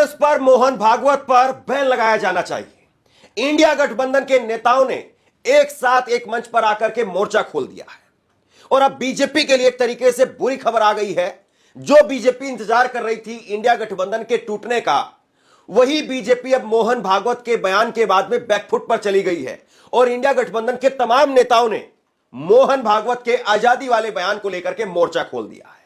RSS पर, मोहन भागवत पर ban लगाया जाना चाहिए। इंडिया गठबंधन के नेताओं ने एक साथ एक मंच पर आकर के मोर्चा खोल दिया है और अब बीजेपी के लिए एक तरीके से बुरी खबर आ गई है। जो बीजेपी इंतजार कर रही थी इंडिया गठबंधन के टूटने का, वही बीजेपी अब मोहन भागवत के बयान के बाद में बैकफुट पर चली गई है और इंडिया गठबंधन के तमाम नेताओं ने मोहन भागवत के आजादी वाले बयान को लेकर के मोर्चा खोल दिया है।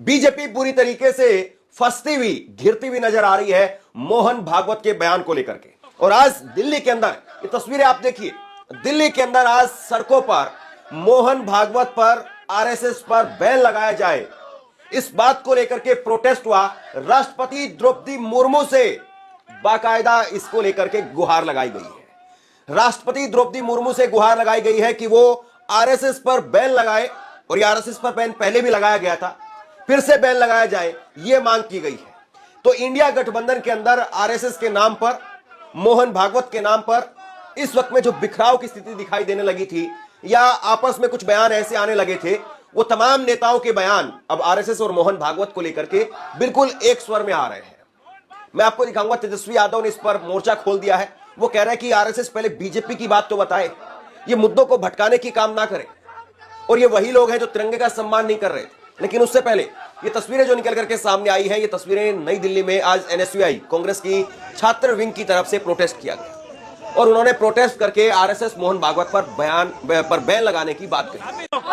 बीजेपी पूरी तरीके से फंसती हुई, घिरती हुई नजर आ रही है मोहन भागवत के बयान को लेकर के। और आज दिल्ली के अंदर ये तस्वीरें आप देखिए, दिल्ली के अंदर आज सड़कों पर मोहन भागवत पर, आरएसएस पर बैन लगाया जाए, इस बात को लेकर के प्रोटेस्ट हुआ। राष्ट्रपति द्रौपदी मुर्मू से बाकायदा इसको लेकर के गुहार लगाई गई है। राष्ट्रपति द्रौपदी मुर्मू से गुहार लगाई गई है कि वो आरएसएस पर बैन लगाए, और ये आरएसएस पर बैन पहले भी लगाया गया था, फिर से बैन लगाया जाए, ये मांग की गई है। तो इंडिया गठबंधन के अंदर आरएसएस के नाम पर, मोहन भागवत के नाम पर इस वक्त में जो बिखराव की स्थिति दिखाई देने लगी थी या आपस में कुछ बयान ऐसे आने लगे थे, वो तमाम नेताओं के बयान अब आरएसएस और मोहन भागवत को लेकर के बिल्कुल एक स्वर में आ रहे हैं। मैं आपको दिखाऊंगा, तेजस्वी यादव ने इस पर मोर्चा खोल दिया है। वो कह रहे हैं कि आरएसएस पहले बीजेपी की बात तो बताए, ये मुद्दों को भटकाने की काम ना करे। और ये वही लोग हैं जो तिरंगे का सम्मान नहीं कर रहे थे। लेकिन उससे पहले ये तस्वीरें जो निकल करके सामने आई हैं, ये तस्वीरें नई दिल्ली में आज एनएसयूआई कांग्रेस की छात्र विंग की तरफ से प्रोटेस्ट किया गया और उन्होंने प्रोटेस्ट करके आरएसएस मोहन भागवत पर बैन लगाने की बात कही।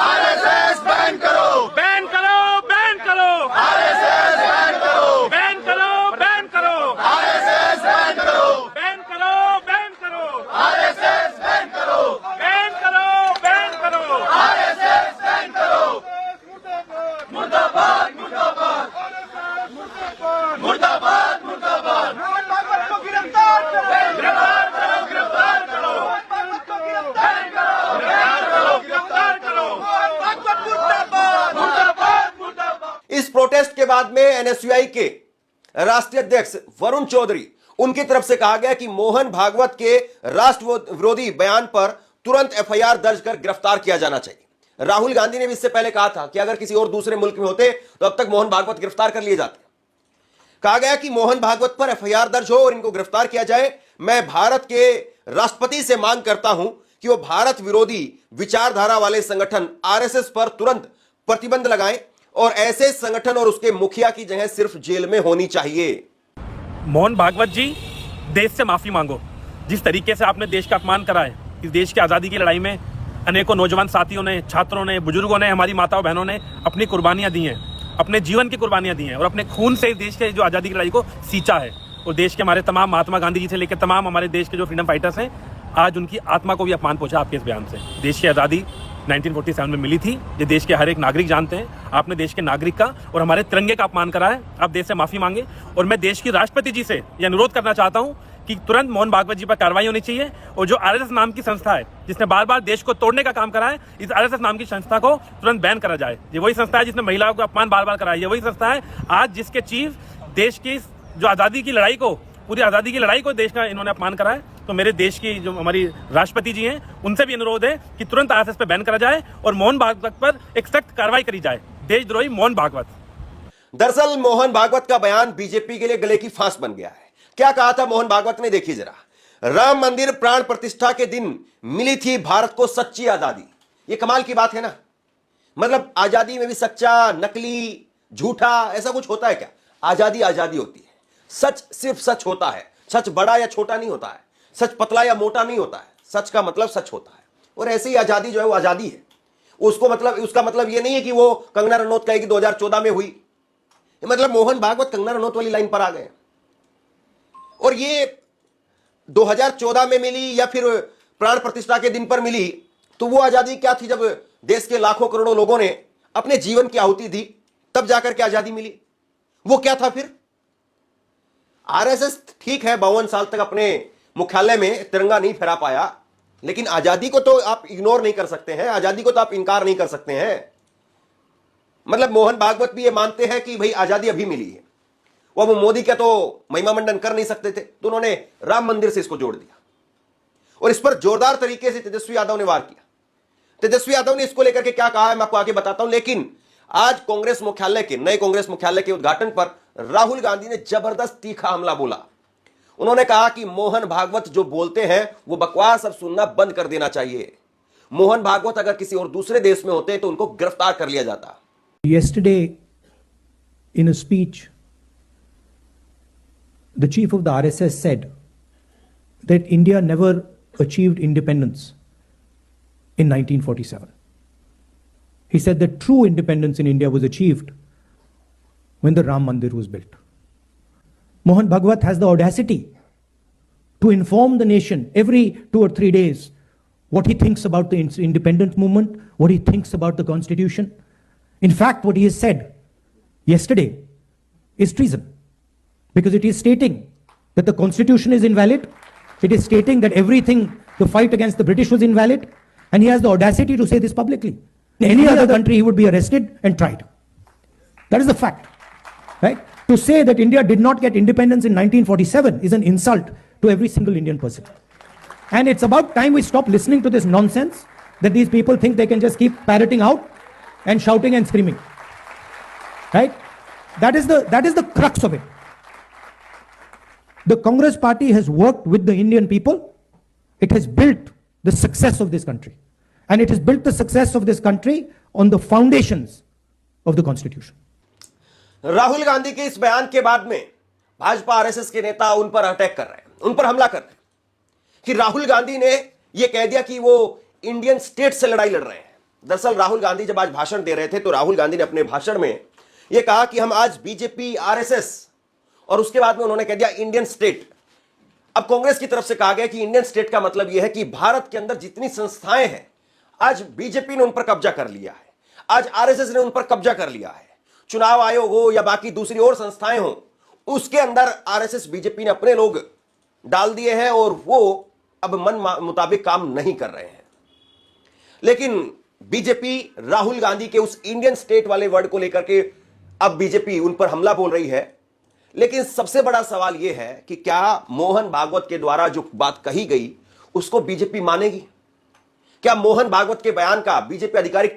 आरएसएस बैन करो, बैन करो, बैन करो, आरएसएस बैन करो, बैन करो, बैन करो, आरएसएस बैन करो, बैन करो, बैन करो, आरएसएस बैन करो, बैन करो, बैन करो, आरएसएस बैन करो। मुर्दाबाद, मुर्दाबाद, मुर्दाबाद, मुर्दाबाद, मोहन भागवत को गिरफ्तार करो, गिरफ्तार करो, गिरफ्तार करो, बैन करो, गिरफ्तार करो, गिरफ्तार करो, मोहन भागवत मुर्दाबाद, मुर्दाबाद, मुर्दाबाद। इस प्रोटेस्ट के बाद में एनएसयूआई के राष्ट्रीय अध्यक्ष वरुण चौधरी, उनकी तरफ से कहा गया कि मोहन भागवत के राष्ट्र विरोधी बयान पर तुरंत एफआईआर दर्ज कर गिरफ्तार किया जाना चाहिए। राहुल गांधी ने भी इससे पहले कहा था कि अगर किसी और दूसरे मुल्क में होते तो अब तक मोहन भागवत गिरफ्तार कर लिए जाते। कहा गया कि मोहन भागवत पर एफआईआर दर्ज हो और इनको गिरफ्तार किया जाए। मैं भारत के राष्ट्रपति से मांग करता हूं कि वो भारत विरोधी विचारधारा वाले संगठन आरएसएस पर तुरंत प्रतिबंध लगाएं और ऐसे संगठन और उसके मुखिया की जगह सिर्फ जेल में होनी चाहिए। मोहन भागवत जी, देश से माफी मांगो। जिस तरीके से आपने देश का अपमान करा है, इस देश की आज़ादी की लड़ाई में अनेकों नौजवान साथियों ने, छात्रों ने, बुजुर्गों ने, हमारी माताओं बहनों ने अपनी कुर्बानियां दी हैं, अपने जीवन की कुर्बानियां दी हैं और अपने खून से इस देश के जो आज़ादी की लड़ाई को सींचा है। और देश के हमारे तमाम, महात्मा गांधी जी से लेकर तमाम हमारे देश के जो फ्रीडम फाइटर्स हैं, आज उनकी आत्मा को भी अपमान पहुंचा आपके इस बयान से। देश की आज़ादी 1947 में मिली थी, ये देश के हर एक नागरिक जानते हैं। आपने देश के नागरिक का और हमारे तिरंगे का अपमान करा है। आप देश से माफी मांगे और मैं देश की राष्ट्रपति जी से यह अनुरोध करना चाहता हूं कि तुरंत मोहन भागवत जी पर कार्रवाई होनी चाहिए और जो आरएसएस नाम की संस्था है, जिसने बार बार देश को तोड़ने का काम करा है, इस आरएसएस नाम की संस्था को तुरंत बैन करा जाए। ये वही संस्था है जिसने महिलाओं का अपमान बार बार करा है। ये वही संस्था है आज जिसके चीफ देश की जो आज़ादी की लड़ाई को, पूरी आज़ादी की लड़ाई को देश का इन्होंने अपमान करा है। तो मेरे देश की जो हमारी राष्ट्रपति जी हैं, उनसे भी अनुरोध है कि तुरंत आरएसएस पर बैन करा जाए और मोहन भागवत पर एक सख्त कार्रवाई करी जाए। देशद्रोही मोहन भागवत। दरअसल मोहन भागवत का बयान बीजेपी के लिए गले की फांस बन गया है। क्या कहा था मोहन भागवत ने, देखिए जरा। राम मंदिर प्राण प्रतिष्ठा के दिन मिली थी भारत को सच्ची आजादी। ये कमाल की बात है ना। मतलब आजादी में भी सच्चा, नकली, झूठा ऐसा कुछ होता है क्या? आजादी आजादी होती है। सच सिर्फ सच होता है। सच बड़ा या छोटा नहीं होता है। सच पतला या मोटा नहीं होता है। सच का मतलब सच होता है। और ऐसे ही आजादी जो है वो आजादी है। उसका मतलब ये नहीं है कि वो कंगना रनौत कहेगी 2014 में हुई। मतलब मोहन भागवत कंगना रनौत वाली लाइन पर आ गए। और ये 2014 में मिली या फिर प्राण प्रतिष्ठा के दिन पर मिली, तो वो आजादी क्या थी? जब देश के लाखों करोड़ों लोगों ने अपने जीवन की आहुति दी, तब जाकर के आजादी मिली। वो क्या था फिर? आरएसएस ठीक है 52 साल तक अपने मुख्यालय में तिरंगा नहीं फहरा पाया, लेकिन आजादी को तो आप इग्नोर नहीं कर सकते हैं। आजादी को तो आप इनकार नहीं कर सकते हैं। मतलब मोहन भागवत भी ये मानते हैं कि भाई आजादी अभी मिली है। वो अब मोदी का तो महिमा मंडन कर नहीं सकते थे, तो उन्होंने राम मंदिर से इसको जोड़ दिया और इस पर जोरदार तरीके से तेजस्वी यादव ने वार किया। तेजस्वी यादव ने इसको लेकर के क्या कहा है मैं आपको आगे बताता हूं। लेकिन आज कांग्रेस मुख्यालय के, नए कांग्रेस मुख्यालय के उद्घाटन पर राहुल गांधी ने जबरदस्त तीखा हमला बोला। उन्होंने कहा कि मोहन भागवत जो बोलते हैं वो बकवास अब सुनना बंद कर देना चाहिए। मोहन भागवत अगर किसी और दूसरे देश में होते तो उनको गिरफ्तार कर लिया जाता। Yesterday, in a speech, the chief of the RSS said that India never achieved independence in 1947. He said that true independence in India was achieved when the Ram Mandir was built. Mohan Bhagwat has the audacity to inform the nation every 2 or 3 days what he thinks about the independence movement, what he thinks about the constitution. In fact, what he has said yesterday is treason, because it is stating that the constitution is invalid, it is stating that everything, the fight against the British was invalid, and he has the audacity to say this publicly. In any other country, he would be arrested and tried. That is the fact, right? To say that India did not get independence in 1947 is an insult to every single Indian person. And it's about time we stop listening to this nonsense that these people think they can just keep parroting out and shouting and screaming, right? That is the crux of it. The Congress party has worked with the Indian people. It has built the success of this country. And it has built the success of this country on the foundations of the Constitution. Rahul Gandhi के इस बयान के बाद में Bhajpa RSS के नेता उन पर अटैक कर रहे हैं, उन पर हमला कर रहे हैं कि राहुल गांधी ने यह कह दिया कि वो इंडियन स्टेट से लड़ाई लड़ रहे हैं। दरअसल राहुल गांधी जब आज भाषण दे रहे थे तो राहुल गांधी ने अपने भाषण में यह कहा कि हम आज बीजेपी आरएसएस, और उसके बाद में उन्होंने कह दिया इंडियन स्टेट। अब कांग्रेस की तरफ से कहा गया कि इंडियन स्टेट का मतलब यह है कि भारत के अंदर जितनी संस्थाएं हैं, आज बीजेपी ने उन पर कब्जा कर लिया है, आज आरएसएस ने उन पर कब्जा कर लिया है। चुनाव आयोग हो या बाकी दूसरी और संस्थाएं हो, उसके अंदर आरएसएस बीजेपी ने अपने लोग डाल दिए हैं और वो अब मन मुताबिक काम नहीं कर रहे हैं। लेकिन बीजेपी राहुल गांधी के उस इंडियन स्टेट वाले वर्ड को लेकर के अब बीजेपी उन पर हमला बोल रही है। लेकिन सबसे बड़ा सवाल यह है कि क्या मोहन भागवत के द्वारा जो बात कही गई उसको बीजेपी मानेगी? क्या मोहन भागवत के बयान का बीजेपी आधिकारिक